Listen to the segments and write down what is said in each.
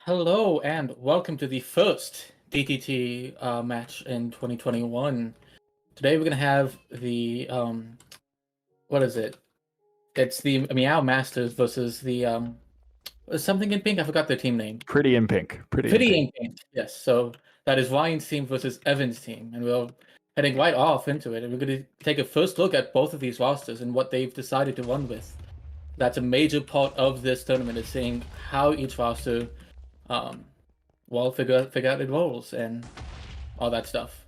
Hello and welcome to the first DTT match in 2021. Today we're gonna have the what is it? It's the MEOW Masters versus the something in pink. I forgot their team name. Pretty in pink. Pretty in pink. Yes. So that is Ryan's team versus Evan's team, and we're heading right off into it. And we're gonna take a first look at both of these rosters and what they've decided to run with. That's a major part of this tournament, is seeing how each roster figure out their roles and all that stuff.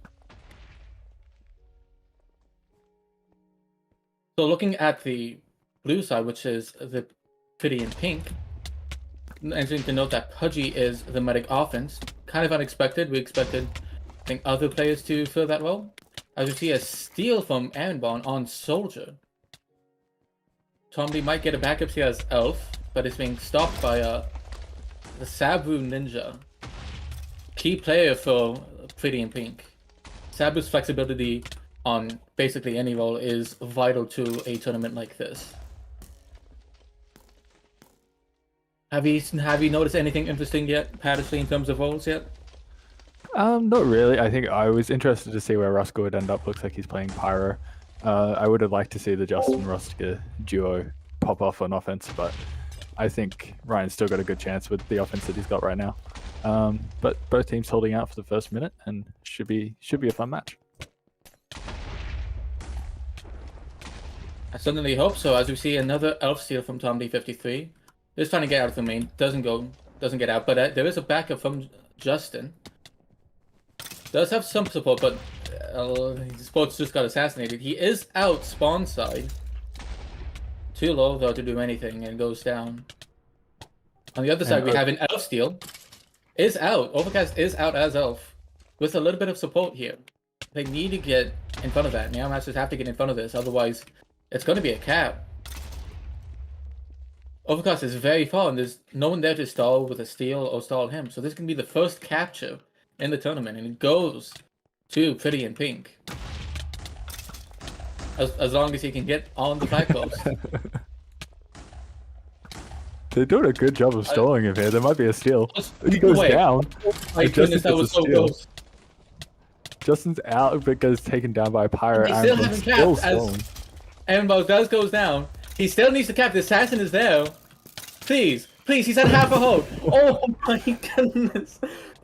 So looking at the blue side, which is the Pretty in pink, interesting to note that Pudgy is the medic offense. Kind of unexpected. We expected, I think, other players to fill that role. As you see, a steal from Aaronborn on Soldier. Tomby might get a backup here as Elf, but it's being stopped by the Sabu Ninja. Key player for Pretty in pink. Sabu's flexibility on basically any role is vital to a tournament like this. Have you noticed anything interesting yet, Patterson, in terms of roles yet? Not really. I think I was interested to see where Ruska would end up. Looks like he's playing Pyro. I would have liked to see the Justin Ruska duo pop off on offense, but I think Ryan's still got a good chance with the offense that he's got right now. But both teams holding out for the first minute, and should be a fun match. I certainly hope so. As we see another Elf steal from Tom D53. Just trying to get out of the main. Doesn't get out, but there is a backup from Justin. Does have some support, but his support's just got assassinated. He is out spawn side. Too low though to do anything, and goes down. On the other side, we have an Elf steal. Is out. Overcast is out as Elf, with a little bit of support here. They need to get in front of that. Now Masters have to get in front of this, otherwise it's going to be a cap. Overcast is very far, and there's no one there to stall with a steal or stall him. So this can be the first capture in the tournament, and it goes to Pretty in pink. As long as he can get on the flag post. They're doing a good job of stalling him here. There might be a steal. He goes down. Oh my goodness, that was so close. Justin's out, but gets taken down by Pyro. He still hasn't capped as Aaronborn goes down. He still needs to cap. The assassin is there. Please, he's at half a hold. Oh my goodness.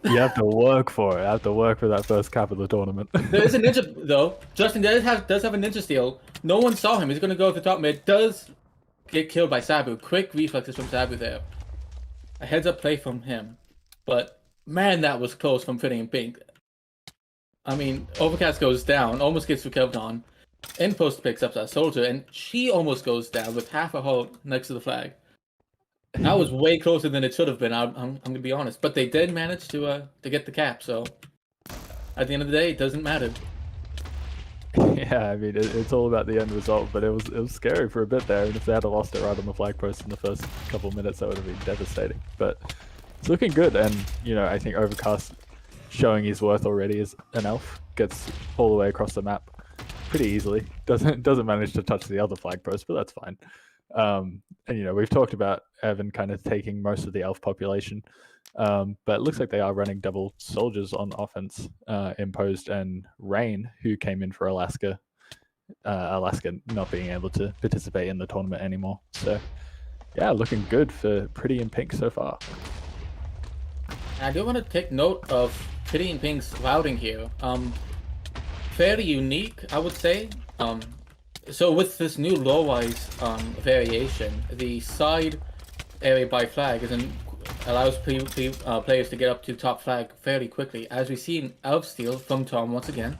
You have to work for it. You have to work for that first cap of the tournament. There is a ninja though. Justin does have a ninja steal. No one saw him. He's gonna go to the top mid. Does get killed by Sabu. Quick reflexes from Sabu there. A heads-up play from him. But, man, that was close from Fitting in Pink. I mean, Overcast goes down, almost gets recovered on. Inpost picks up that soldier, and she almost goes down with half a hull next to the flag. That was way closer than it should have been. I'm gonna be honest, but they did manage to get the cap. So at the end of the day, it doesn't matter. Yeah, I mean it's all about the end result, but it was scary for a bit there, and if they had lost it right on the flag post in the first couple of minutes, that would have been devastating. But it's looking good, and I think Overcast showing his worth already as an elf, gets all the way across the map pretty easily. Doesn't manage to touch the other flag post, but that's fine. And we've talked about Evan kind of taking most of the elf population, but it looks like they are running double soldiers on offense. Imposed and Rain, who came in for Alaska. Alaska not being able to participate in the tournament anymore. So yeah, looking good for Pretty in Pink so far. I do want to take note of Pretty in Pink's routing here. Fairly unique, I would say. So with this new lore-wise variation, the side area by flag allows players to get up to top flag fairly quickly, as we see in Elf Steal from Tom once again.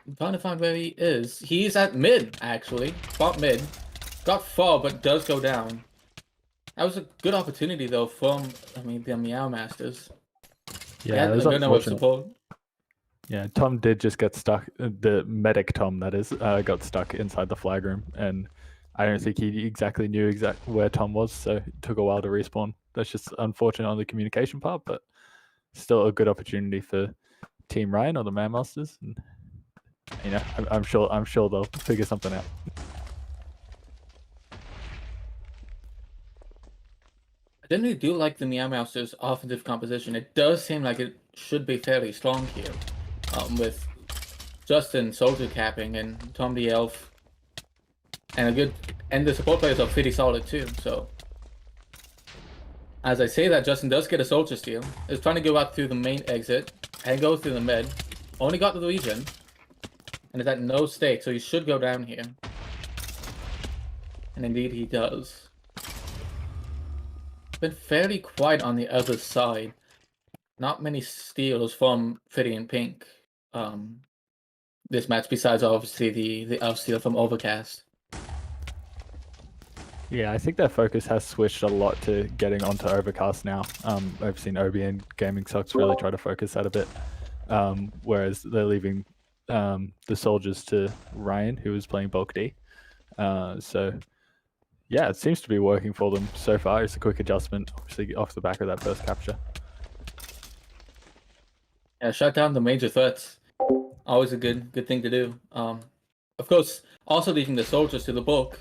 I'm trying to find where he is. He's at mid, actually. Spot mid. Got far, but does go down. That was a good opportunity, though, from, the MEOW Masters. Yeah, it was unfortunate. Yeah, Tom did just get stuck. The medic Tom, that is, got stuck inside the flag room, and I don't think he exactly knew where Tom was, so it took a while to respawn. That's just unfortunate on the communication part, but still a good opportunity for Team Ryan or the Man Masters. And, I'm sure they'll figure something out. I generally do like the MEOW Masters' offensive composition. It does seem like it should be fairly strong here. With Justin soldier capping and Tom the Elf, and the support players are pretty solid too. So as I say that, Justin does get a soldier steal. Is trying to go out through the main exit and go through the mid. Only got to the region and is at no stake, so he should go down here. And indeed he does. Been fairly quiet on the other side. Not many steals from Fitty in Pink. This match, besides obviously the elf steal from Overcast. Yeah, I think their focus has switched a lot to getting onto Overcast now. I've seen Obi and Gaming Socks really try to focus that a bit, whereas they're leaving the soldiers to Ryan, who is playing bulk D. So yeah, it seems to be working for them so far. It's a quick adjustment, obviously off the back of that first capture. Yeah, shut down the major threats. Always a good thing to do. Of course, also leaving the soldiers to the bulk.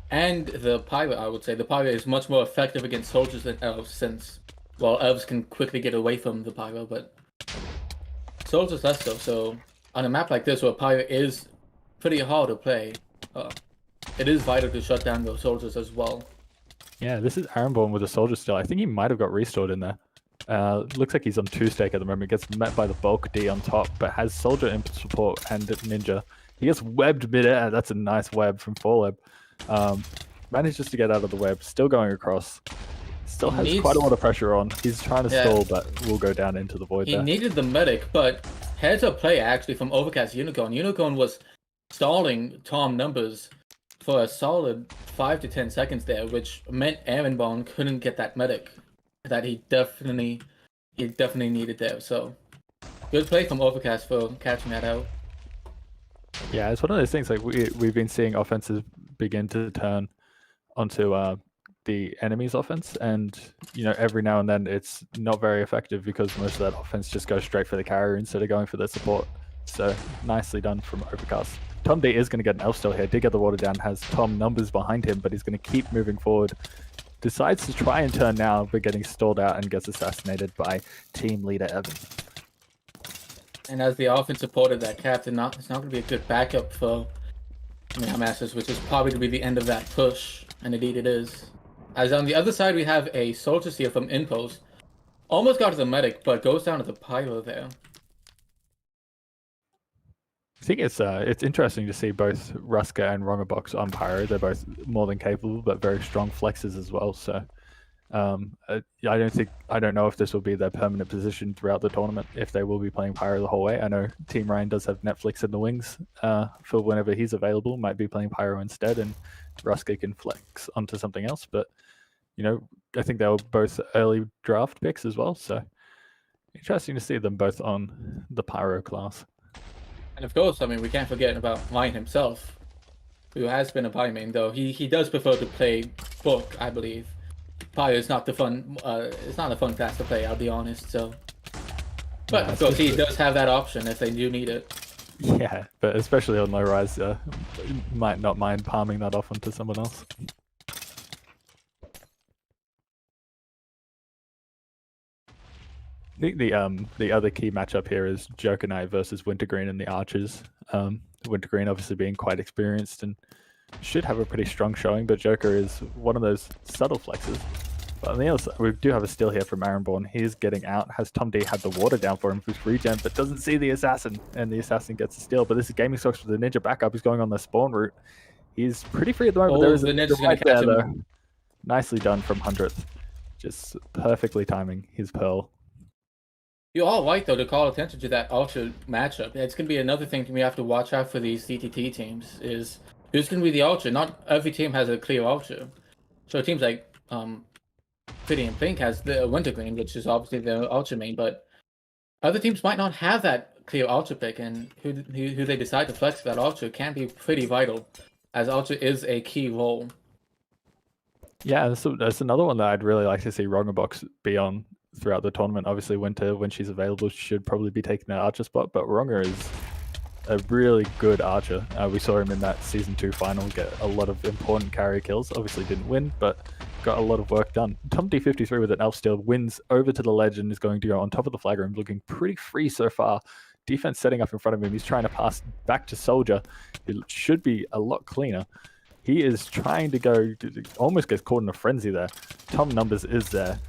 And the pirate, I would say. The pirate is much more effective against soldiers than elves, since, well, elves can quickly get away from the pirate, but soldiers less so. So, on a map like this, where pirate is pretty hard to play, it is vital to shut down those soldiers as well. Yeah, this is Aaronborn with a soldier still. I think he might have got restored in there. Looks like he's on 2-stake at the moment. Gets met by the bulk D on top, but has soldier imp support and ninja. He gets webbed mid-air. That's a nice web from 4leb. Manages to get out of the web. Still going across. Still has quite a lot of pressure on. He's trying to stall, but will go down into the void. He needed the medic, but heads up play actually from Overcast Unicorn. Unicorn was stalling Tom numbers for a solid 5 to 10 seconds there, which meant Aaronborn couldn't get that medic that he definitely needed there. So good play from Overcast for catching that out. Yeah, it's one of those things, like we've been seeing offenses begin to turn onto the enemy's offense, and every now and then it's not very effective because most of that offense just goes straight for the carrier instead of going for the support. So nicely done from Overcast. Tom D is going to get an elf still here. Did get the water down, has Tom numbers behind him, but he's going to keep moving forward. Decides to try and turn now, but getting stalled out and gets assassinated by team leader Evan. And as the offense supported that cap, it's not going to be a good backup for MEOW Masters, which is probably going to be the end of that push. And indeed it is. As on the other side, we have a soldier steal from Inpost. Almost got to the medic, but goes down to the pyro there. I think it's interesting to see both Ruska and Rongerbox on Pyro. They're both more than capable, but very strong flexes as well. So I don't know if this will be their permanent position throughout the tournament, if they will be playing Pyro the whole way. I know Team Ryan does have Netflix in the wings for whenever he's available, might be playing Pyro instead, and Ruska can flex onto something else. But I think they were both early draft picks as well, so interesting to see them both on the Pyro class. And of course, I mean, we can't forget about Ryan himself, who has been a Pi main, though he does prefer to play Book, I believe. Pi is not the fun. It's not a fun class to play. I'll be honest. So, but of course, he does have that option if they do need it. Yeah, but especially on low rise, might not mind palming that off onto someone else. I think the other key matchup here is Joker Knight versus Wintergreen and the Archers. Wintergreen obviously being quite experienced and should have a pretty strong showing, but Joker is one of those subtle flexes. But on the other side, we do have a steal here from Aaronborn. He's getting out. Has Tom D had the water down for him for his regen, but doesn't see the assassin, and the assassin gets a steal. But this is Gaming Stocks with the ninja backup. He's going on the spawn route. He's pretty free at the moment. Oh, there is the ninja's right gonna catch there, him. though. Nicely done from 100th. Just perfectly timing his pearl. You're all right, though, to call attention to that Ultra matchup. It's going to be another thing we have to watch out for these DTT teams, is who's going to be the Ultra. Not every team has a clear Ultra. So teams like Pretty and Pink has the Wintergreen, which is obviously the Ultra main, but other teams might not have that clear Ultra pick, and who they decide to flex that Ultra can be pretty vital, as Ultra is a key role. Yeah, that's another one that I'd really like to see Rongerbox be on throughout the tournament. Obviously, Winter, when she's available, should probably be taking that Archer spot, but Ronger is a really good Archer. We saw him in that Season 2 final get a lot of important carry kills. Obviously didn't win, but got a lot of work done. Tom D53 with an elf steal wins over to the ledge and is going to go on top of the flag room, looking pretty free so far. Defense setting up in front of him. He's trying to pass back to Soldier. It should be a lot cleaner. He is trying to go, almost gets caught in a frenzy there. Tom Numbers is there.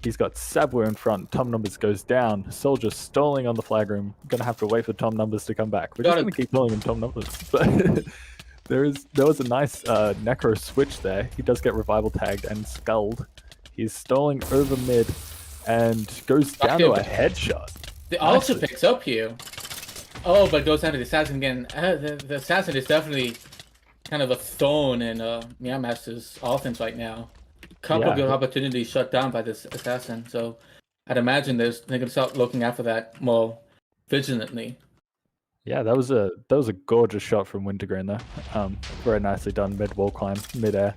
He's got Sabwa in front. Tom Numbers goes down. Soldier stalling on the flag room. Gonna have to wait for Tom Numbers to come back. We're just gonna keep calling him Tom Numbers. But there was a nice Necro switch there. He does get revival tagged and sculled. He's stalling over mid and goes down to a headshot. The Ultra picks up here. Oh, but goes down to the assassin again. The assassin is definitely kind of a thorn in MEOW Master's offense right now. Couple good opportunities shut down by this assassin, so I'd imagine they're gonna start looking out for that more vigilantly. Yeah, that was a gorgeous shot from Wintergreen there. Very nicely done, mid wall climb, mid air.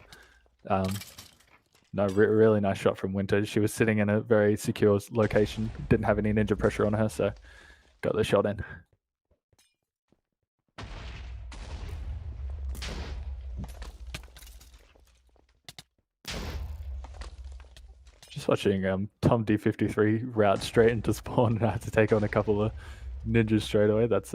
No, really nice shot from Winter. She was sitting in a very secure location, didn't have any ninja pressure on her, so got the shot in. Just watching Tom D53 route straight into spawn and I had to take on a couple of ninjas straight away. That's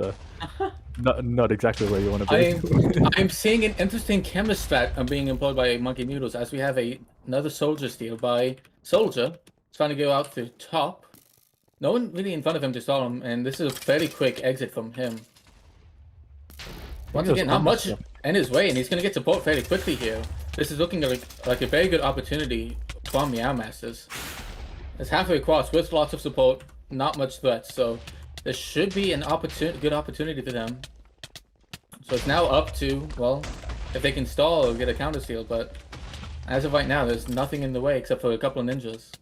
not exactly where you want to be. I'm seeing an interesting chemist strat being employed by Monkey Noodles, as we have another Soldier steal by Soldier. He's trying to go out to top. No one really in front of him to stall him, and this is a very quick exit from him. Once again, not much in his way, and he's going to get support fairly quickly here. This is looking like a very good opportunity from MEOW Masters. It's halfway across with lots of support, not much threat, so there should be an good opportunity for them. So it's now up to, well, if they can stall or get a counter steal, but as of right now, there's nothing in the way except for a couple of ninjas.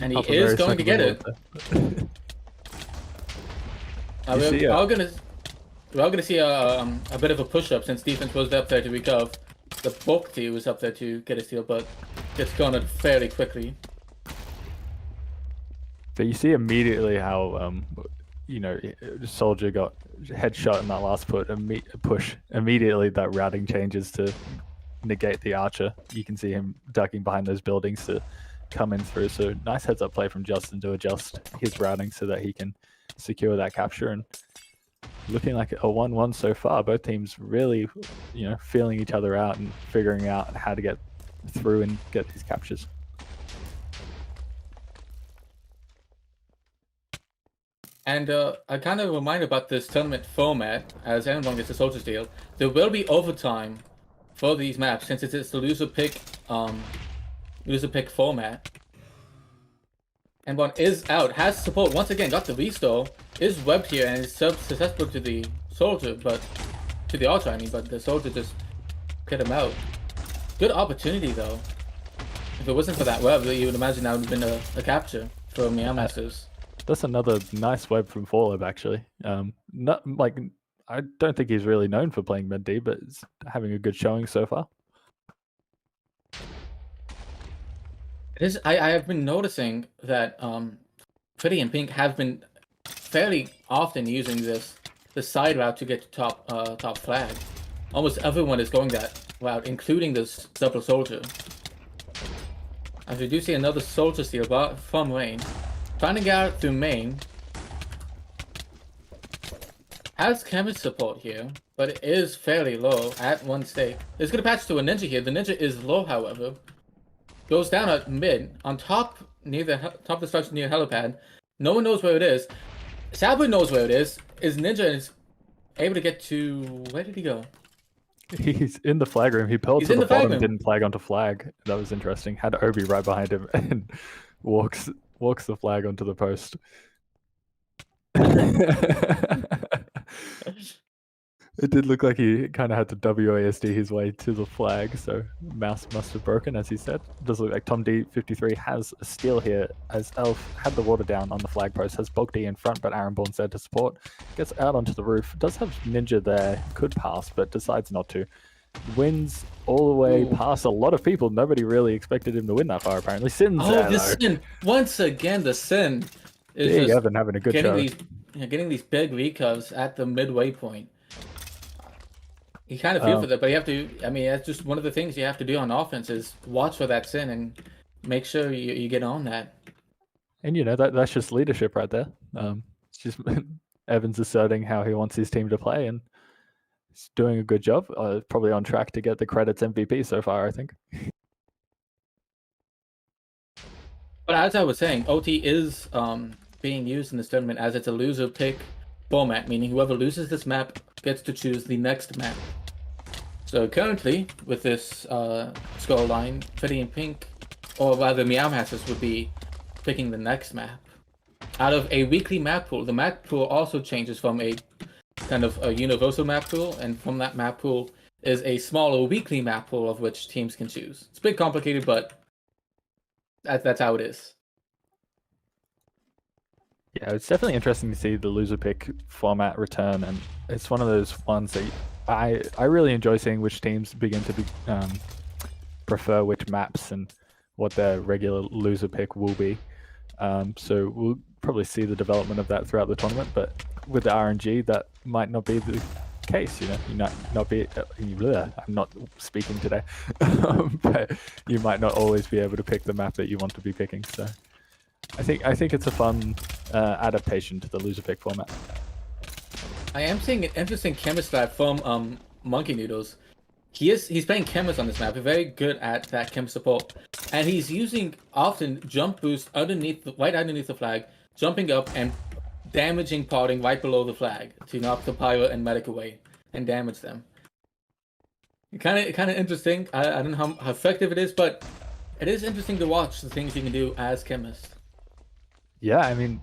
And he is going to get it. We're all gonna see a bit of a push-up since defense was up there to recover. The Book team was up there to get a steal, but gets gone fairly quickly. But you see immediately how Soldier got headshot in that last push. Immediately that routing changes to negate the Archer. You can see him ducking behind those buildings to come in through. So nice heads up play from Justin to adjust his routing so that he can secure that capture, and looking like a 1-1 so far. Both teams really, feeling each other out and figuring out how to get through and get these captures. And I kind of remind about this tournament format, as anyone gets a soldier steal. There will be overtime for these maps since it's the loser pick format. And one is out, has support once again, got the restore, is webbed here and is susceptible to the soldier, but to the archer I mean, but the soldier just hit him out. Good opportunity though. If it wasn't for that web, you would imagine that would have been a capture for MEOW Masters. That's another nice web from Forlib, actually. Not like I don't think he's really known for playing mid D, but he's having a good showing so far. It is. I have been noticing that Pretty and Pink have been fairly often using the side route to get to top flag. Almost everyone is going that route, including this double soldier. As we do see another soldier steal from Rain. Trying to get out through main. Has chemist support here, but it is fairly low at 1 stake. It's gonna patch to a ninja here. The ninja is low, however. Goes down at mid, on top near the top of the structure near helipad. No one knows where it is. Sabu knows where it is. Is ninja is able to get to where did he go? He's in the flag room. He pearled to the bottom, didn't flag onto flag. That was interesting. Had Obi right behind him and walks the flag onto the post. It did look like he kind of had to WASD his way to the flag, so mouse must have broken, as he said. It does look like Tom D53 has a steal here, as Elf had the water down on the flag post, has Bog D in front, but Aaronborn said to support. Gets out onto the roof, does have Ninja there, could pass, but decides not to. Wins all the way past a lot of people. Nobody really expected him to win that far, apparently. Sin's there, the Sin! Once again, the Sin is Big just Evan having a good show. Getting these big recovs at the midway point. You kind of feel for that, but you have to. I mean, that's just one of the things you have to do on offense is watch for that Sin and make sure you get on that. And you know that's just leadership right there. It's just Evans asserting how he wants his team to play, and he's doing a good job. Probably on track to get the credits MVP so far, I think. But as I was saying, OT is being used in this tournament as it's a loser pick format, meaning whoever loses this map gets to choose the next map. So currently, with this scoreline, Pretty and Pink, or rather MEOW Masters, would be picking the next map. Out of a weekly map pool, the map pool also changes from a kind of a universal map pool, and from that map pool is a smaller weekly map pool of which teams can choose. It's a bit complicated, but that's how it is. Yeah, it's definitely interesting to see the loser pick format return, and it's one of those ones that I really enjoy seeing which teams begin to prefer which maps and what their regular loser pick will be. So we'll probably see the development of that throughout the tournament, but with the RNG, that might not be the case. You know, you might not be. I'm not speaking today, but you might not always be able to pick the map that you want to be picking. So I think it's a fun adaptation to the loser pick format. I am seeing an interesting chemist map from Monkey Noodles. He's playing chemist on this map. He's very good at that chemist support, and he's using often jump boost right underneath the flag, jumping up and damaging parting right below the flag to knock the pyro and medic away and damage them. Kind of interesting. I don't know how effective it is, but it is interesting to watch the things you can do as chemist. Yeah, I mean,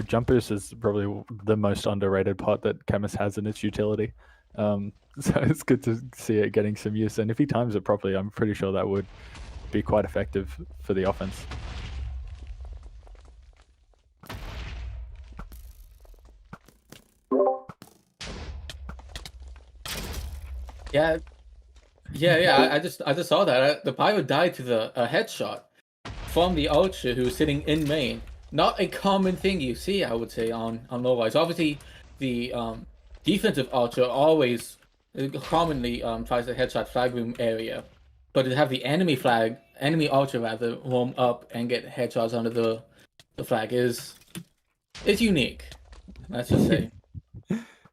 jump boost is probably the most underrated part that Chemist has in its utility. So it's good to see it getting some use. And if he times it properly, I'm pretty sure that would be quite effective for the offense. Yeah. I just saw that. The pyro died to a headshot from the archer who was sitting in main. Not a common thing you see, I would say, on low-rise. Obviously, the defensive archer always commonly tries to headshot flag room area, but to have the enemy archer rather roam up and get headshots under the flag is unique. Let's just say.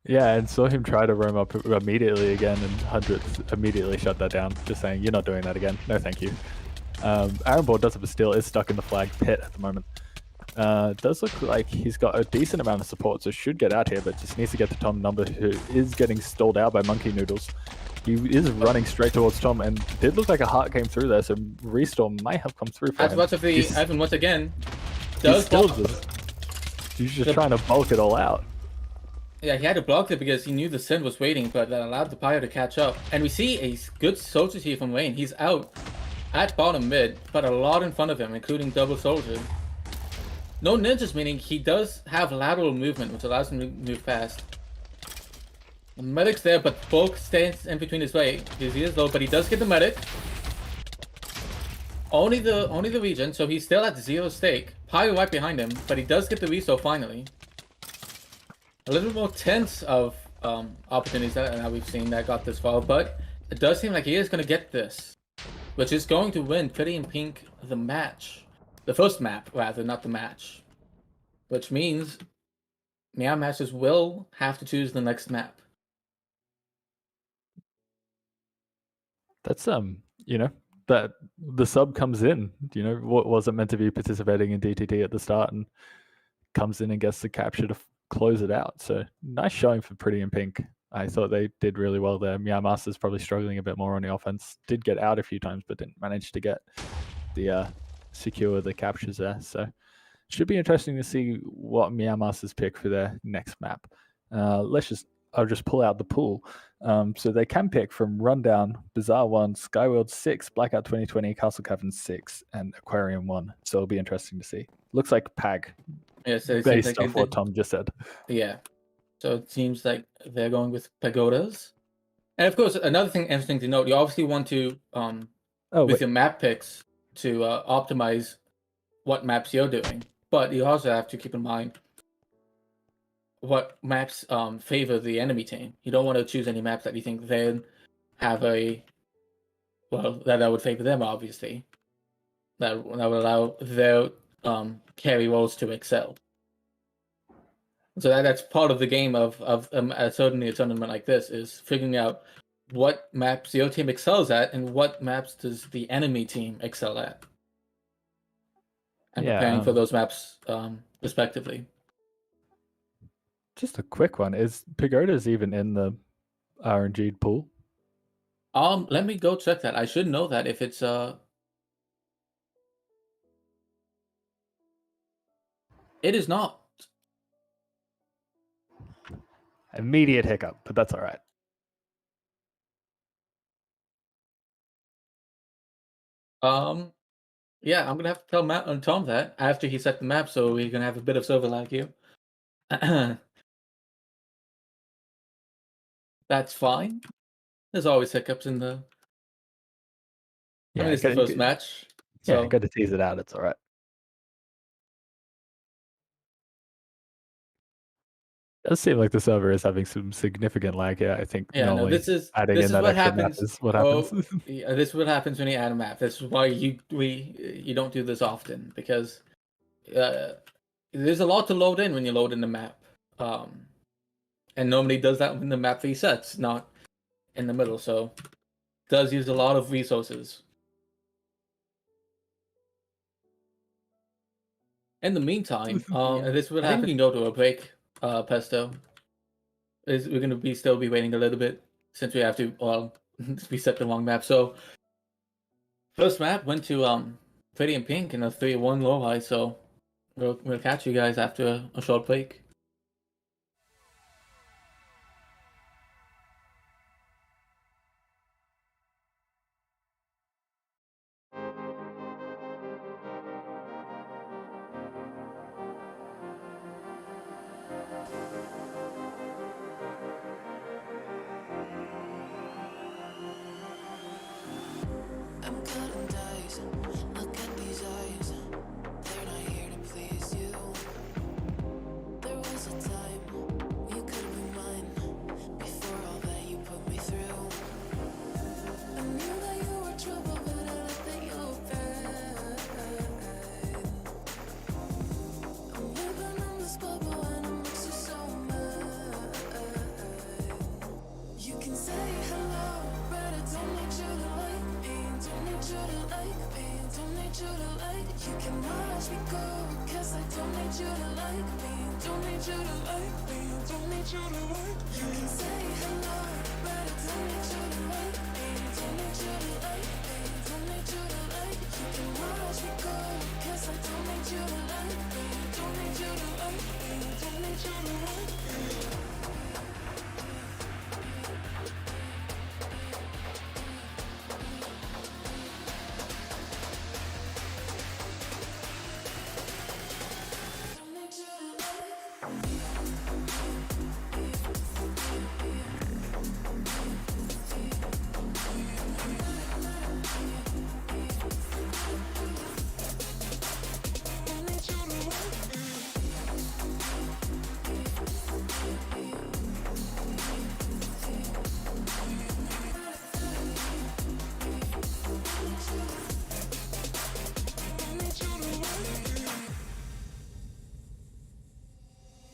Yeah, and saw him try to roam up immediately again, and Hundreds immediately shut that down, just saying, "You're not doing that again. No, thank you." Aaronborn does have a steal, is stuck in the flag pit at the moment. Does look like he's got a decent amount of support, so should get out here, but just needs to get to Tom Number, who is getting stalled out by Monkey Noodles. He is running straight towards Tom, and did look like a heart came through there, so Restore might have come through for As him. much of the Ivan once again He's just trying to bulk it all out. Yeah, he had to block it because he knew the Sin was waiting, but that allowed the Pyre to catch up. And we see a good soldier here from Wayne. He's out at bottom mid, but a lot in front of him, including double soldier. No ninjas, meaning he does have lateral movement, which allows him to move fast. The medic's there, but bulk stands in between his way. He is low, but he does get the medic. Only the regen, so he's still at 0 stake. Pyre right behind him, but he does get the reso finally. A little more tense of opportunities that we've seen that got this far, but it does seem like he is going to get this, which is going to win Pretty in Pink the match. The first map, rather, not the match. Which means MEOW Masters will have to choose the next map. That's that the sub comes in, what wasn't meant to be participating in DTT at the start and comes in and gets the capture to close it out. So nice showing for Pretty in Pink. I thought they did really well there. MEOW Masters probably struggling a bit more on the offense. Did get out a few times, but didn't manage to get the secure the captures there. So should be interesting to see what MEOW Masters pick for their next map. I'll just pull out the pool. So they can pick from Rundown, Bazaar 1, Skyworld 6, Blackout 2020, Castle Cavern 6, and Aquarium 1. So it'll be interesting to see. Looks like PAG, so based off what Tom just said. Yeah. So it seems like they're going with pagodas. And of course, another thing interesting to note, you obviously want to, with your map picks, to optimize what maps you're doing. But you also have to keep in mind what maps favor the enemy team. You don't want to choose any maps that you think then have that would favor them, obviously. That would allow their carry roles to excel. So that's part of the game of certainly a tournament like this, is figuring out what maps your team excels at and what maps does the enemy team excel at. And preparing for those maps respectively. Just a quick one. Is Pagodas even in the RNG pool? Let me go check that. I should know that if it's it is not. Immediate hiccup, but that's all right. Yeah, I'm gonna have to tell Tom that after he set the map, so we're gonna have a bit of server lag here. That's fine. There's always hiccups in the. Yeah, it's the first match. So. Yeah, got to tease it out. It's all right. It does seem like the server is having some significant lag here. I think. Yeah, no, this is what happens. Is what happens. Yeah, this is what happens when you add a map. This is why you don't do this often, because there's a lot to load in when you load in the map, and normally does that when the map resets, not in the middle. So it does use a lot of resources. In the meantime, this would happen. You go to a break. Pesto we're going to still be waiting a little bit since we have to reset the wrong map. So first map went to Pretty in Pink in a 3-1 low high. So we'll catch you guys after a short break. Say hello, but I don't need you to like me, don't need you to like me, don't need you to like. You can watch me go, cause I don't need you to like me, don't need you to like me, don't need you to like. You can say hello, but I don't need you to like me, don't need you to like me, don't need you to like. You can watch me go, cause I don't need you to like me, don't need you to like me, don't need you to like me.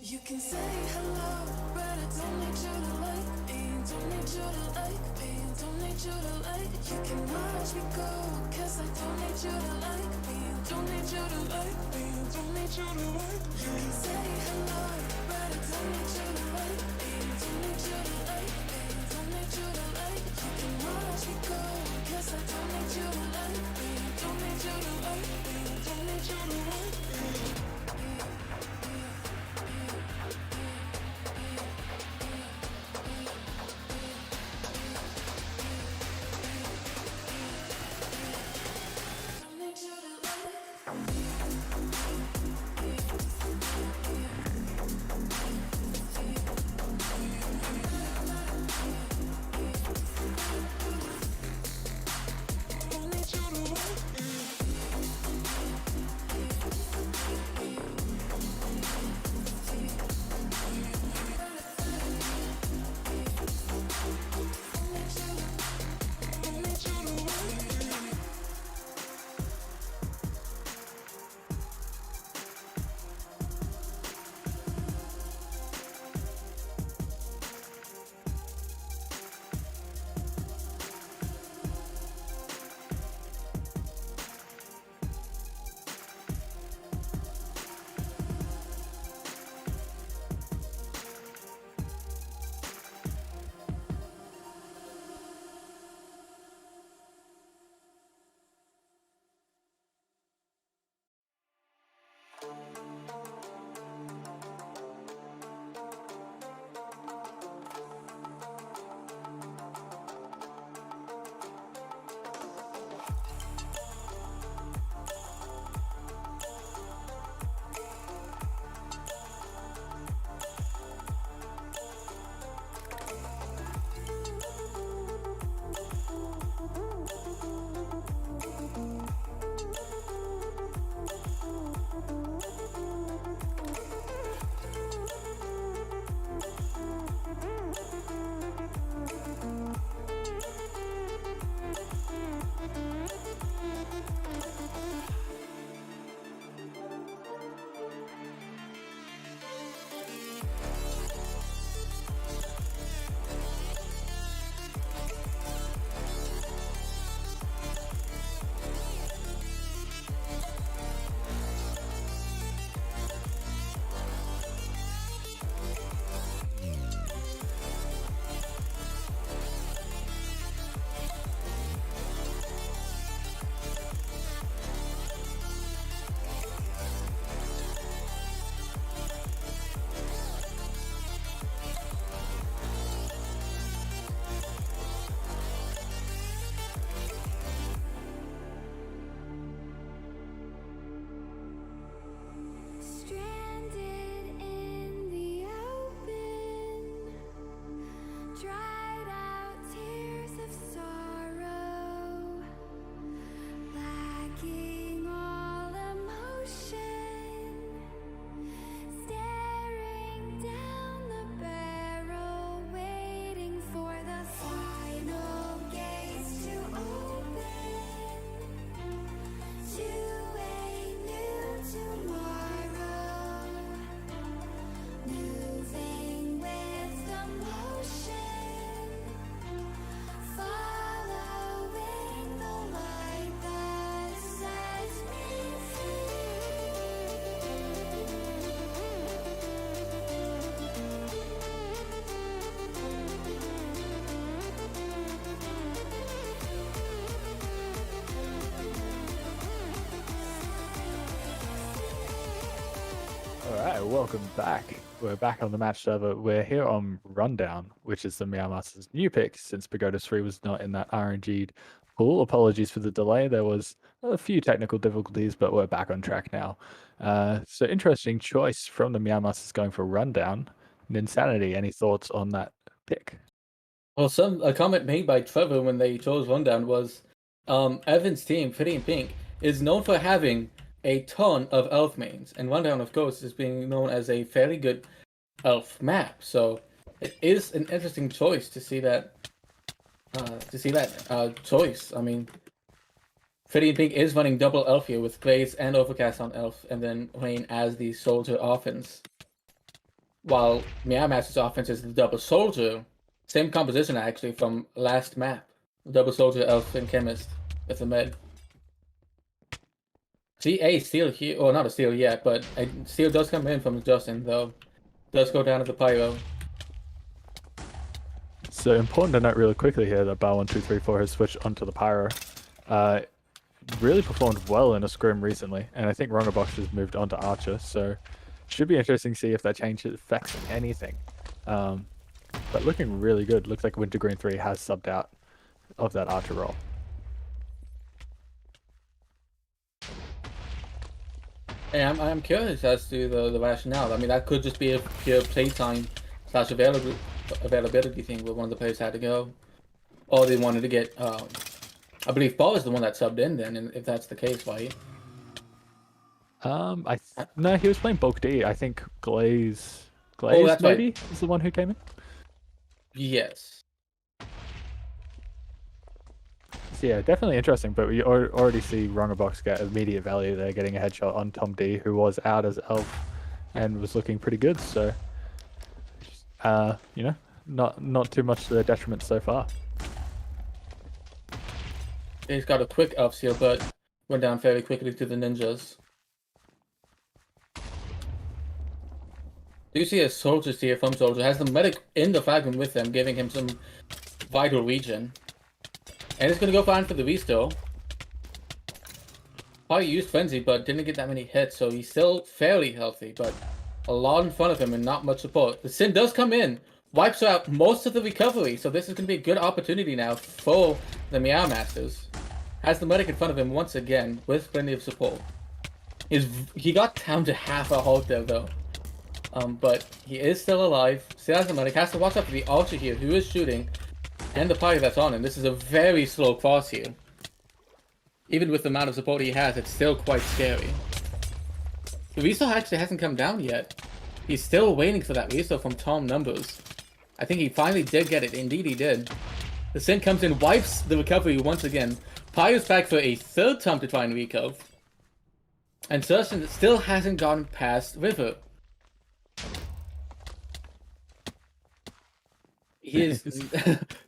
You can say hello, but I don't need you to like me, don't need you to like me, don't need you to like. You can watch me go, cause I don't need you to like me, don't need you to like me, don't need you to like. You can say hello, but I don't need you to like me, don't need you to like me, don't need you to like. You can watch me go, cause I don't need you to like me, don't need you to like me, don't need you to like. So welcome back. We're back on the match server. We're here on Rundown, which is the MEOW Masters new pick since Pagoda 3 was not in that RNG'd pool. Apologies for the delay. There was a few technical difficulties, but we're back on track now. So interesting choice from the MEOW Masters going for Rundown. And Insanity, any thoughts on that pick? Well, a comment made by Trevor when they chose Rundown was, Evan's team, Pretty in Pink, is known for having a ton of elf mains, and Rundown, of course, is being known as a fairly good elf map. So it is an interesting choice to see that. Choice. I mean, Pretty in Pink is running double elf here with Glaze and Overcast on elf, and then playing as the soldier offense. While MEOW Master's offense is the double soldier, same composition actually from last map, double soldier, elf, and chemist with a med. See a steal here, or not a steal yet, but a steal does come in from Justin, though. Does go down to the pyro. So important to note really quickly here that Bar 1234 has switched onto the pyro. Really performed well in a scrim recently, and I think Rongerbox has moved on to Archer, so should be interesting to see if that change affects anything. But looking really good. Looks like Wintergreen 3 has subbed out of that Archer role. Hey, I'm curious as to the rationale. I mean, that could just be a pure playtime / availability thing where one of the players had to go, or they wanted to get. I believe Paul is the one that subbed in then, and if that's the case, right? No, he was playing Bulk D. I think Glaze that's maybe right. is the one who came in. Yes. So yeah, definitely interesting, but we already see Rongerbox get immediate value there, getting a headshot on Tom D, who was out as elf and was looking pretty good. So, you know, not too much to their detriment so far. He's got a quick elf seal, but went down fairly quickly to the ninjas. Do you see a soldier here from Soldier? Has the medic in the fragment with him, giving him some vital region. And it's going to go fine for the restore. Probably used Frenzy, but didn't get that many hits, so he's still fairly healthy, but a lot in front of him and not much support. The Sin does come in, wipes out most of the recovery, so this is going to be a good opportunity now for the MEOW Masters. Has the medic in front of him once again, with plenty of support. He got down to half a health there, though. But he is still alive. Still has the medic. Has to watch out for the Archer here, who is shooting, and the party that's on him. This is a very slow cross here. Even with the amount of support he has, it's still quite scary. The restore actually hasn't come down yet. He's still waiting for that restore from Tom Numbers. I think he finally did get it. Indeed, he did. The Sin comes in, wipes the recovery once again. Pyro's back for a third time to try and recover. And Surshin still hasn't gone past River. He is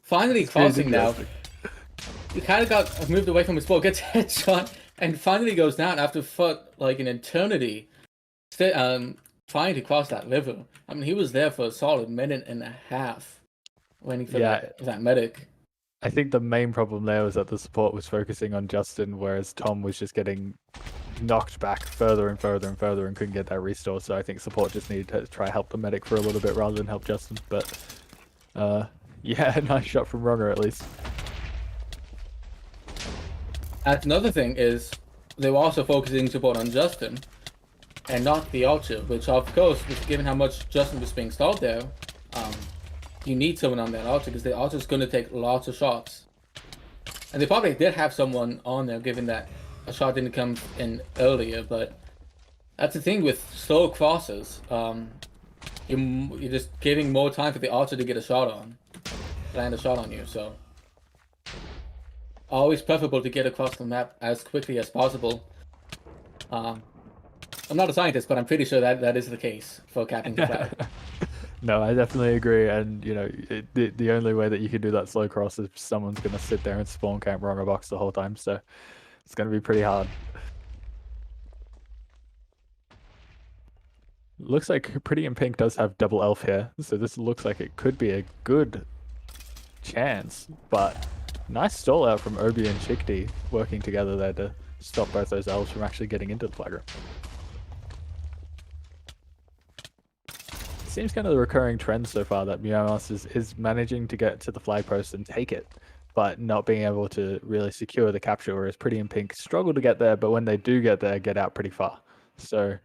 finally crossing now. He kind of got moved away from his ball, gets headshot, and finally goes down after like an eternity trying to cross that river. I mean, he was there for a solid minute and a half waiting for that medic. I think the main problem there was that the support was focusing on Justin, whereas Tom was just getting knocked back further and further and further and couldn't get that restore. So I think support just needed to try help the medic for a little bit rather than help Justin. But yeah, nice shot from Ronger at least. And another thing is they were also focusing support on Justin and not the Archer, which of course, given how much Justin was being stalled there, you need someone on that Archer because the Archer's going to take lots of shots. And they probably did have someone on there, given that a shot didn't come in earlier, but that's the thing with slow crosses. You're just giving more time for the Archer to get a shot on, land a shot on you, so always preferable to get across the map as quickly as possible. I'm not a scientist, but I'm pretty sure that is the case for capping the flag. No, I definitely agree, and you know, the only way that you can do that slow cross is if someone's going to sit there and spawn camp Rongerbox the whole time, so it's going to be pretty hard. Looks like Pretty in Pink does have double elf here, so this looks like it could be a good chance, but nice stall out from Obi and Chickdee working together there to stop both those elves from actually getting into the flag room. seems kind of the recurring trend so far that MEOW Masters is managing to get to the flag post and take it, but not being able to really secure the capture, whereas Pretty and Pink struggle to get there, but when they do get there, get out pretty far. So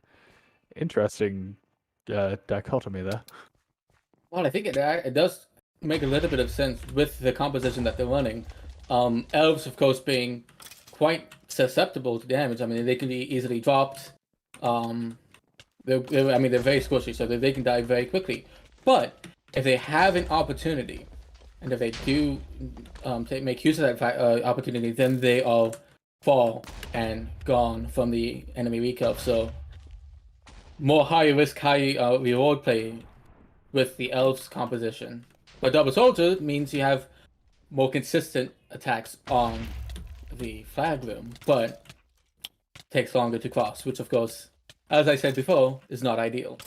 interesting dichotomy there. Well, I think it does make a little bit of sense with the composition that they're running. Elves, of course, being quite susceptible to damage. I mean, they can be easily dropped. They're very squishy, so they can die very quickly. But if they have an opportunity, and if they do make use of that opportunity, then they all fall and gone from the enemy recurve. So more high risk, high reward play with the elves composition. But double soldier means you have more consistent attacks on the flag room, but takes longer to cross, which of course, as I said before, is not ideal.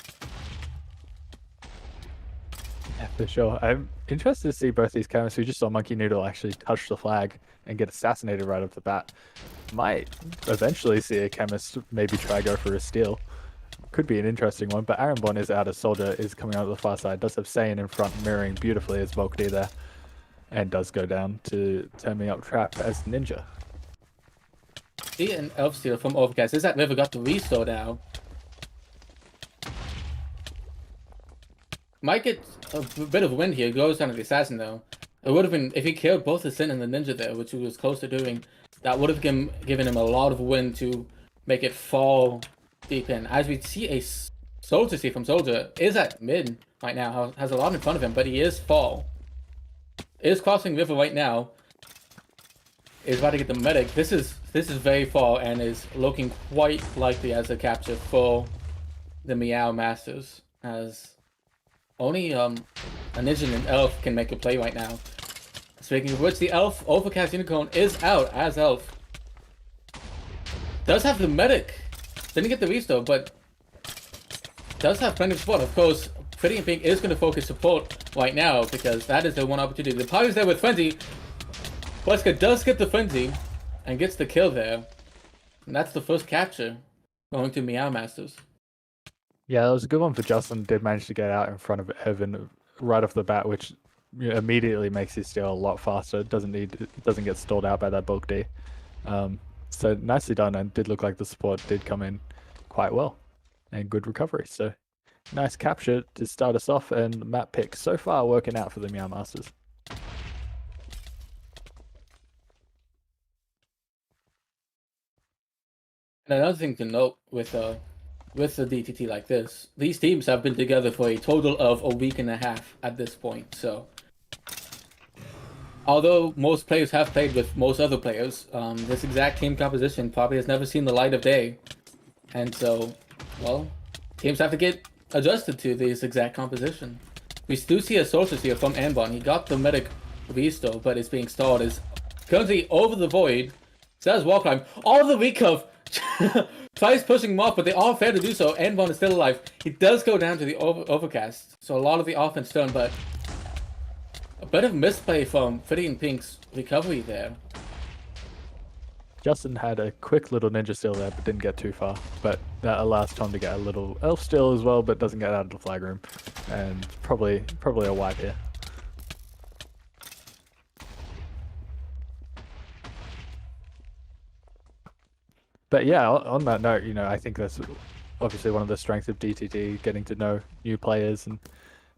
Yeah, for sure. I'm interested to see both these chemists. We just saw Monkey Noodle actually touch the flag and get assassinated right off the bat. Might eventually see a chemist maybe try go for a steal. Could be an interesting one, but Arenbon is out as soldier, is coming out of the far side, does have Saiyan in front, mirroring beautifully as Volkdy there, and does go down to turn me up trap as Ninja. See an elf steal from Overcast. Is that River got the restore now? Might get a bit of win here. Goes down to the assassin though. It would have been, if he killed both the Sin and the Ninja there, which he was close to doing, that would have given him a lot of win to make it fall deep in. As we see a soldier see from Soldier is at mid right now, has a lot in front of him, but he is fall. Is crossing river right now. Is about to get the medic. This is very far and is looking quite likely as a capture for the MEOW Masters, as only a Ninja and an Elf can make a play right now. Speaking of which, the Elf Overcast Unicorn is out as Elf. Does have the medic. Didn't get the restore, but does have plenty of support. Of course, Pretty and Pink is going to focus support right now because that is the one opportunity. The power is there with Frenzy. Wesker does get the Frenzy and gets the kill there. And that's the first capture going to MEOW Masters. Yeah, that was a good one for Justin. Did manage to get out in front of Evan right off the bat, which immediately makes his steal a lot faster. Doesn't get stalled out by that bulk D. So nicely done, and did look like the support did come in quite well, and good recovery. So nice capture to start us off, and map pick so far working out for the MEOW Masters. And another thing to note with the DTT like this, these teams have been together for a total of a week and a half at this point. So, although most players have played with most other players, this exact team composition probably has never seen the light of day. And so, well, teams have to get adjusted to this exact composition. We do see a Solstice here from Anbon. He got the medic restore, but it's being stalled. Is currently over the void. Says wall climb. All the recurve. Tries pushing him off, but they are fair to do so. Anbon is still alive. He does go down to the overcast, so a lot of the offense done, but a bit of misplay from Freddy and Pink's recovery there. Justin had a quick little ninja steal there, but didn't get too far. But that allows Tom to get a little elf steal as well, but doesn't get out of the flag room, and probably a wipe here. But yeah, on that note, I think that's obviously one of the strengths of DTT, getting to know new players and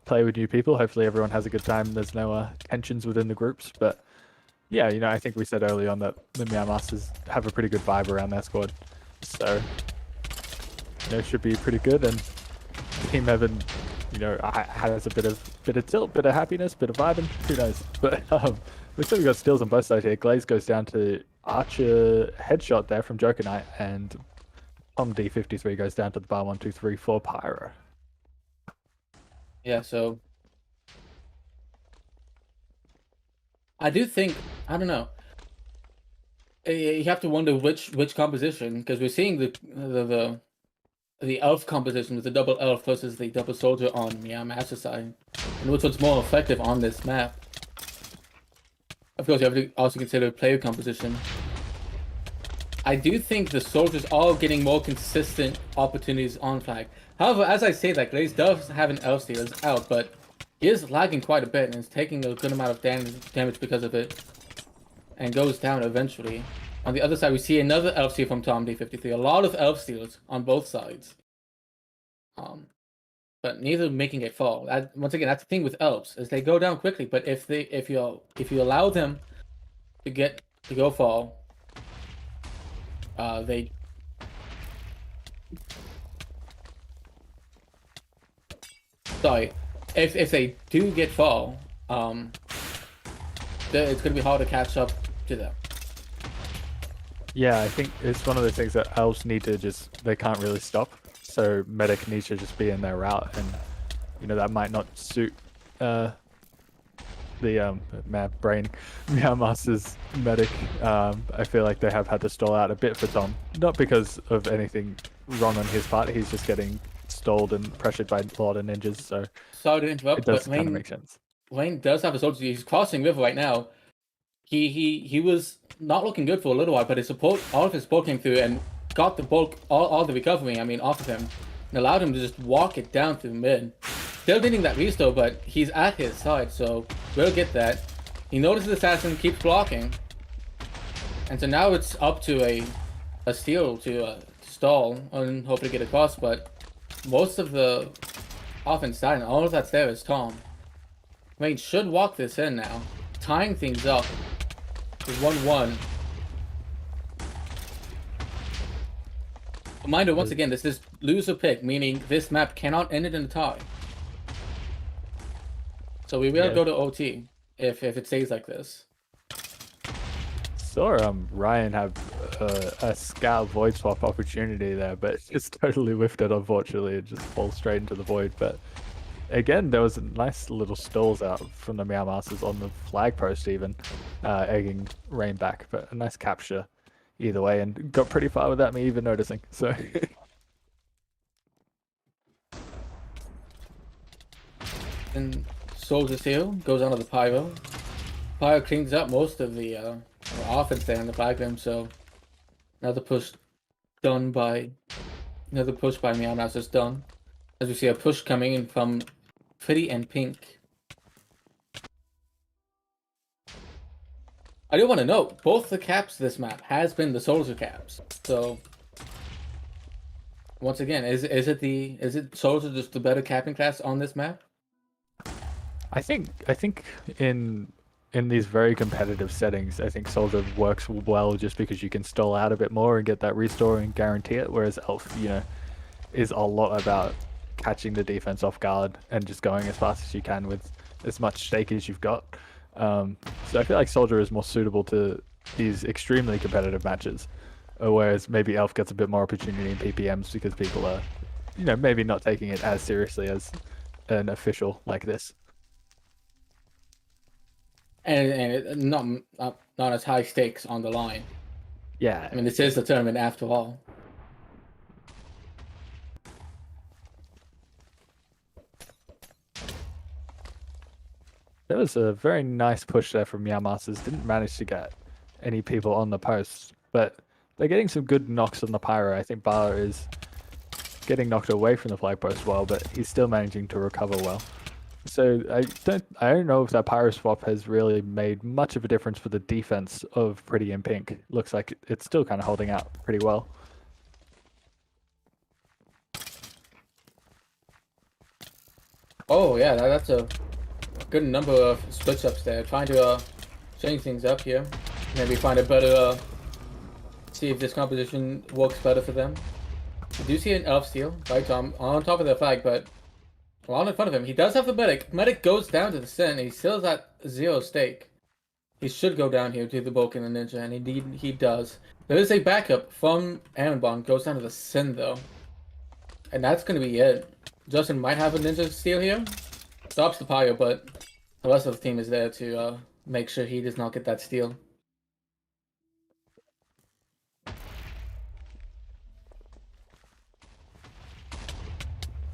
play with new people. Hopefully everyone has a good time. There's no tensions within the groups. But yeah, I think we said early on that the MEOW Masters have a pretty good vibe around their squad. So, should be pretty good. And Team Evan, has a bit of tilt, bit of happiness, bit of vibing. Who knows? But looks like we got steals on both sides here. Glaze goes down to Archer headshot there from Joker Knight, and Tom D53 goes down to the bar 1, 2, 3, 4 Pyro. Yeah, so I do think, I don't know. You have to wonder which composition, because we're seeing the elf composition with the double elf versus the double soldier on MEOW Master side, and which one's more effective on this map. Of course, you have to also consider player composition. I do think the soldiers are getting more consistent opportunities on flag. However, as I say that, Glaze does have an elf stealers out, but he is lagging quite a bit and is taking a good amount of damage because of it, and goes down eventually. On the other side, we see another elf steal from Tom D53. A lot of elf steals on both sides. But neither making it fall. Once again, that's the thing with elves, is they go down quickly. But if you allow them to go fall, they sorry, if they do get fall, it's gonna be hard to catch up to them. Yeah, I think it's one of those things that elves need to they can't really stop. So medic needs to just be in their route, and that might not suit the Meow Master's medic. I feel like they have had to stall out a bit for Tom, not because of anything wrong on his part. He's just getting stalled and pressured by a lot of ninjas. So sorry to interrupt, it does but kind of make sense. Wayne does have a soldier. He's crossing river right now. He was not looking good for a little while, but all of his support came through and got the bulk, all the recovery, off of him, and allowed him to just walk it down through mid. Still needing that restore, but he's at his side, so we'll get that. He notices the assassin, keeps blocking, and so now it's up to a steal to stall and hopefully get across, but most of the offense died, and all of that's there is Tom. Wayne should walk this in now, tying things up to 1-1. Reminder, once again, this is lose or pick, meaning this map cannot end it in a tie. So we will go to OT if it stays like this. Saw Ryan have a scout void swap opportunity there, but it's just totally whiffed it, unfortunately. It just falls straight into the void. But again, there was nice little stalls out from the Meow Masters on the flag post even, egging Rain back, but a nice capture either way, and got pretty far without me even noticing. So and Soldier Seal goes onto the Pyro. Pyro cleans up most of the offense there in the background, so another push by Meow Master's done. As we see a push coming in from Pretty and Pink. I do want to note, both the caps this map has been the soldier caps. So once again, is it soldier just the better capping class on this map? I think in these very competitive settings, I think soldier works well just because you can stall out a bit more and get that restore and guarantee it, whereas elf, is a lot about catching the defense off guard and just going as fast as you can with as much stake as you've got. So I feel like soldier is more suitable to these extremely competitive matches, whereas maybe elf gets a bit more opportunity in PPMs because people are, maybe not taking it as seriously as an official like this. And not as high stakes on the line. Yeah. I mean, this is the tournament after all. There was a very nice push there from Meow Masters. Didn't manage to get any people on the post, but they're getting some good knocks on the Pyro. I think Bar is getting knocked away from the flag post well, but he's still managing to recover well. So I don't know if that Pyro swap has really made much of a difference for the defense of Pretty and Pink. Looks like it's still kind of holding out pretty well. Oh yeah, that's a good number of switch ups there. Trying to change things up here. Maybe find a better see if this composition works better for them. We do see an elf steal, right, Tom, on top of the flag, but on in front of him. He does have the medic. Medic goes down to the Sin. He still has that 0 stake. He should go down here to the Bulk and the Ninja, and indeed he does. There is a backup from Aaron goes down to the Sin though. And that's gonna be it. Justin might have a Ninja steal here. Stops the Pyro, but the rest of the team is there to make sure he does not get that steal.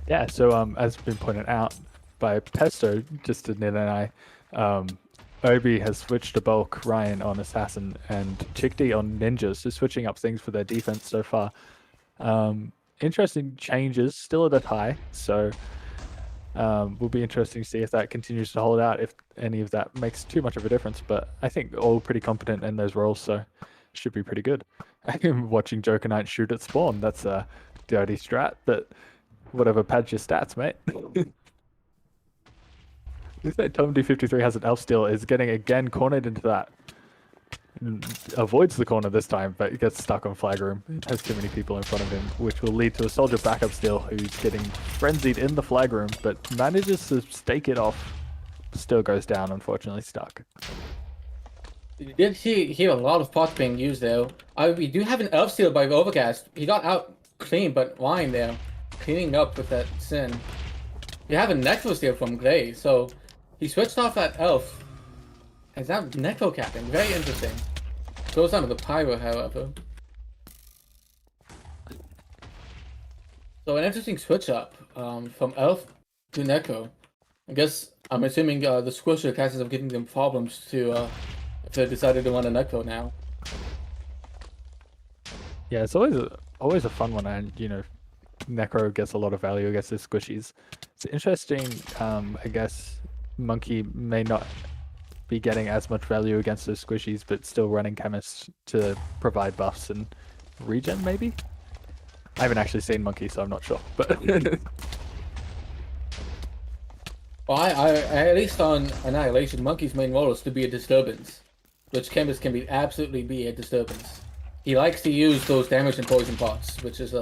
Yeah, so as been pointed out by Pesto, just to Nid and I, Obi has switched to Bulk, Ryan on Assassin, and Chickdee on Ninja, so switching up things for their defense so far. Interesting changes, still at a tie, so will be interesting to see if that continues to hold out, if any of that makes too much of a difference, but I think all pretty competent in those roles, so should be pretty good. I'm watching Joker Knight shoot at spawn. That's a dirty strat, but whatever, pads your stats, mate. Looks like Tom D53 has an elf steal, is getting again cornered into that. Avoids the corner this time, but gets stuck on flag room. Has too many people in front of him, which will lead to a soldier backup steal who's getting frenzied in the flag room, but manages to stake it off. Still goes down, unfortunately stuck. You did hear a lot of pots being used though. We do have an elf steal by Overcast. He got out clean, but lying there, cleaning up with that sin. You have a necro steal from Gray, so he switched off that elf. Is that necro capping? Very interesting. Goes down to the pyro, however. So an interesting switch up from elf to necro. I guess I'm assuming the squisher casters are giving them problems to if they decided to run a necro now. Yeah, it's always a fun one, and you know, necro gets a lot of value against the squishies. It's interesting. I guess Monkey may not be getting as much value against those squishies, but still running chemists to provide buffs and regen, maybe? I haven't actually seen Monkey, so I'm not sure. But well, I at least on Annihilation, Monkey's main role is to be a disturbance, which chemist can be absolutely be a disturbance. He likes to use those damage and poison pots, which is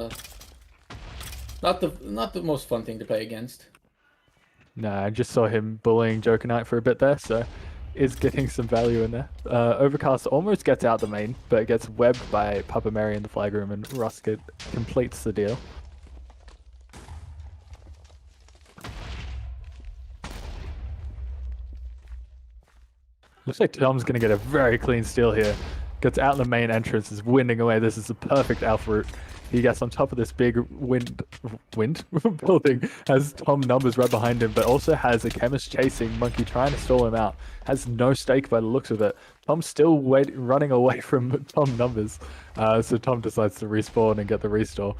not the most fun thing to play against. nah, I just saw him bullying Joker Knight for a bit there, so is getting some value in there. Overcast almost gets out the main, but gets webbed by Papa Mary in the flag room, and Ruska completes the deal. Looks like Tom's going to get a very clean steal here. Gets out in the main entrance, is winding away. This is the perfect alpha route. He gets on top of this big wind building, has Tom numbers right behind him, but also has a chemist chasing Monkey, trying to stall him out. Has no stake by the looks of it. Tom's still running away from Tom numbers. So Tom decides to respawn and get the restore.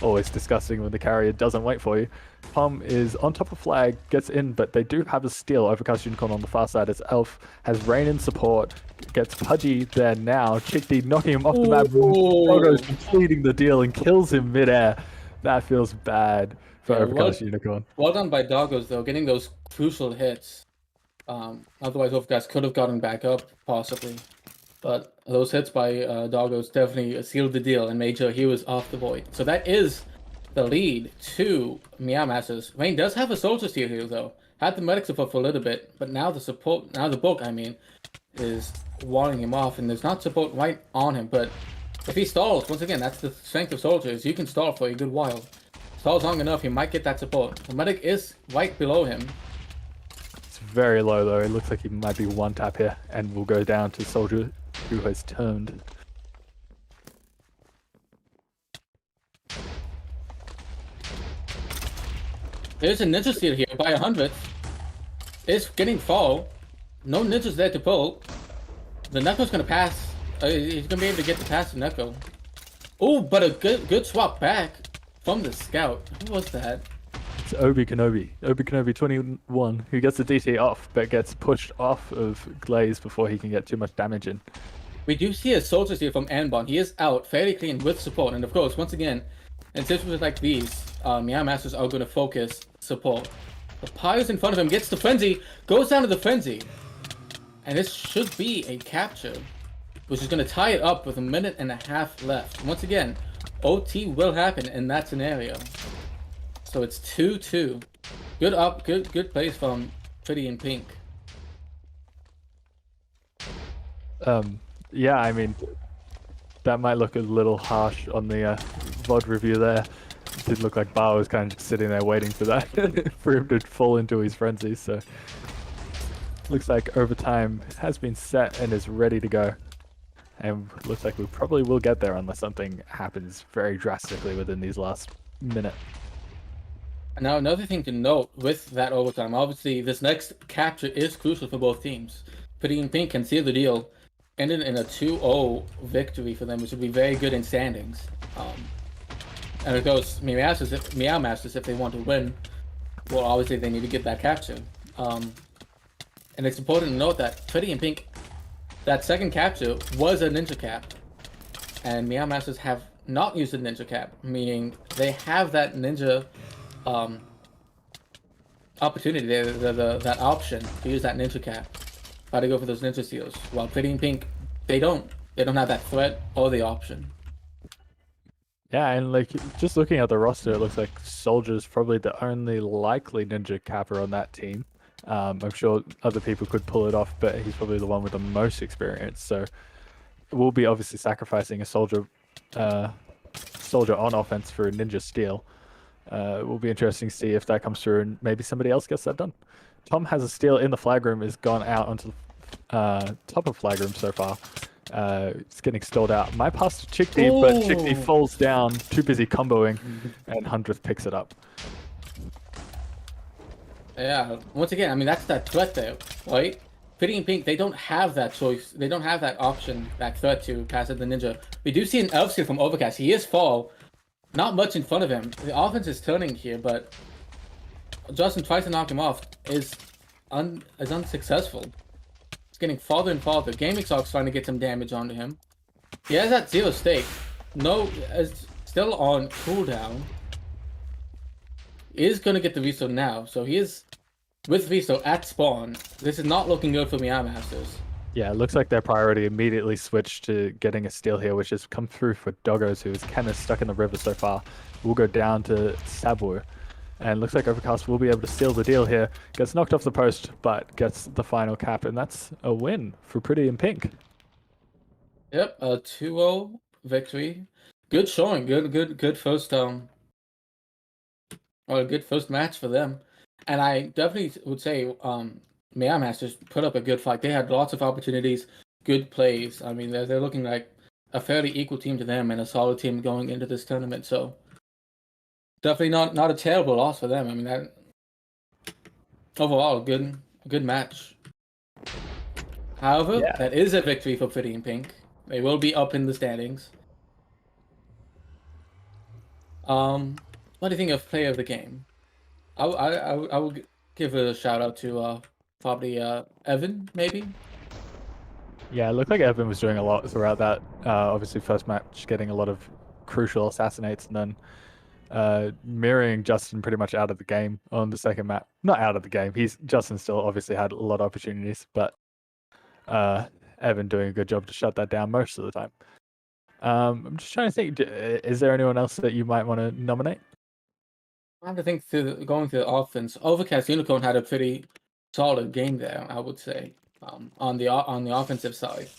Always disgusting when the carrier doesn't wait for you. Tom is on top of flag, gets in, but they do have a steal. Overcast Unicorn on the far side as Elf has Rain in support, gets Pudgy there now. Chickdee knocking him off the map. Doggo's completing the deal and kills him midair. That feels bad for Overcast Unicorn. Well done by Doggos though, getting those crucial hits. Otherwise Overcast could have gotten back up, possibly. But those hits by Doggos definitely sealed the deal and made sure he was off the void. So that is the lead to MEOW Masters. Rain does have a soldier steal here though. Had the medic support for a little bit, but now the book is walling him off, and there's not support right on him. But if he stalls, once again, that's the strength of soldiers. You can stall for a good while. Stalls long enough, he might get that support. The medic is right below him. It's very low though. It looks like he might be one tap here, and will go down to soldier who has turned. There's a ninja steal here by 100. It's getting fall. No ninjas there to pull. The Necro's gonna pass. He's gonna be able to get the pass to Necro. Oh, but a good swap back from the scout. Who was that? It's Obi Kenobi. Obi Kenobi 21, who gets the DT off, but gets pushed off of Glaze before he can get too much damage in. We do see a soldier steal from Anbon. He is out fairly clean with support, and of course, once again, in situations like these, MEOW Masters are going to focus support. The Pyro's in front of him, gets the frenzy, goes down to the frenzy, and this should be a capture, which is going to tie it up with 1.5 minutes left. Once again, OT will happen in that scenario. So it's 2-2. Good plays from Pretty in Pink. Yeah, I mean, that might look a little harsh on the VOD review there. It did look like Bar was kind of just sitting there waiting for that, for him to fall into his frenzy, so... Looks like overtime has been set and is ready to go. And looks like we probably will get there unless something happens very drastically within these last minute. Now, another thing to note with that overtime, obviously, this next capture is crucial for both teams. Pretty in Pink can seal the deal, ended in a 2-0 victory for them, which would be very good in standings. And of course, Meow Masters, if they want to win, well, obviously they need to get that capture. And it's important to note that Pretty in Pink, that second capture was a ninja cap, and Meow Masters have not used a ninja cap, meaning they have that ninja opportunity, that option to use that ninja cap, try to go for those ninja steals. While Pretty in Pink, they don't have that threat or the option. Yeah, and like just looking at the roster, it looks like Soldier's probably the only likely ninja capper on that team. I'm sure other people could pull it off, but he's probably the one with the most experience. So we'll be obviously sacrificing a soldier on offense for a ninja steal. It will be interesting to see if that comes through and maybe somebody else gets that done. Tom has a steal in the flag room, has gone out onto the top of flag room so far. It's getting stalled out. My pass to Chickney, but Chickney falls down, too busy comboing, and 100th picks it up. Yeah, once again, I mean, that's that threat there, right? Pretty in Pink, they don't have that choice. They don't have that option, that threat to pass at the ninja. We do see an elf steal from Overcast. He is fall. Not much in front of him. The offense is turning here, but Justin tries to knock him off is unsuccessful. It's getting farther and farther. Gaming Sock's trying to get some damage onto him. He has that 0 stake. No, is still on cooldown. Is going to get the Visto now, so he is with Visto at spawn. This is not looking good for Meow Masters. Yeah, it looks like their priority immediately switched to getting a steal here, which has come through for Doggos, who is kind of stuck in the river so far. We'll go down to Sabur. And looks like Overcast will be able to seal the deal here. Gets knocked off the post, but gets the final cap, and that's a win for Pretty in Pink. Yep, a 2-0 victory. Good showing. Good first or a good first match for them. And I definitely would say Meow Masters put up a good fight. They had lots of opportunities, good plays. I mean, they're looking like a fairly equal team to them and a solid team going into this tournament. So definitely not a terrible loss for them. I mean, that overall a good match. However, that is a victory for Pretty in Pink. They will be up in the standings. What do you think of player of the game? I will give a shout out to probably Evan, maybe. Yeah, it looked like Evan was doing a lot throughout that. Obviously, first match getting a lot of crucial assassinates, and then mirroring Justin pretty much out of the game on the second map. Not out of the game. Justin still obviously had a lot of opportunities, but Evan doing a good job to shut that down most of the time. I'm just trying to think. Is there anyone else that you might want to nominate? I have to think going through the offense. Overcast Unicorn had a pretty solid game there, I would say, on the offensive side.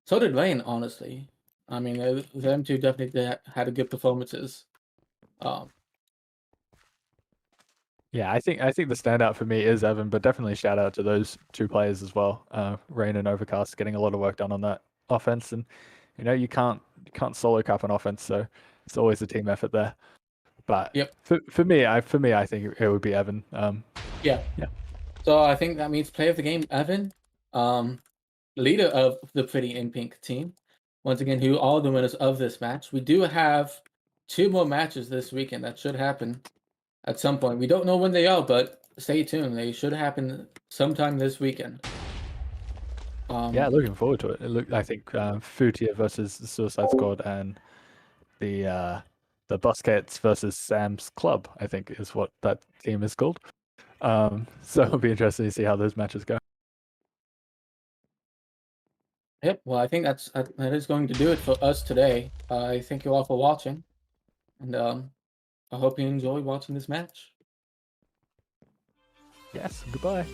So did Rain, honestly. I mean, them two definitely had good performances. Yeah, I think the standout for me is Evan, but definitely shout out to those two players as well. Rain and Overcast getting a lot of work done on that offense, and you can't solo cap an offense, so it's always a team effort there. But yep. for me, I think it would be Evan. Yeah. So I think that means player of the game, Evan, leader of the Pretty in Pink team. Once again, who are the winners of this match. We do have 2 more matches this weekend that should happen at some point. We don't know when they are, but stay tuned. They should happen sometime this weekend. Yeah, looking forward to it. I think Futia versus the Suicide Squad and the Busquets versus Sam's Club, I think is what that team is called. So it'll be interesting to see how those matches go. Yep, well, I think that is going to do it for us today. I thank you all for watching, and I hope you enjoy watching this match. Yes, goodbye.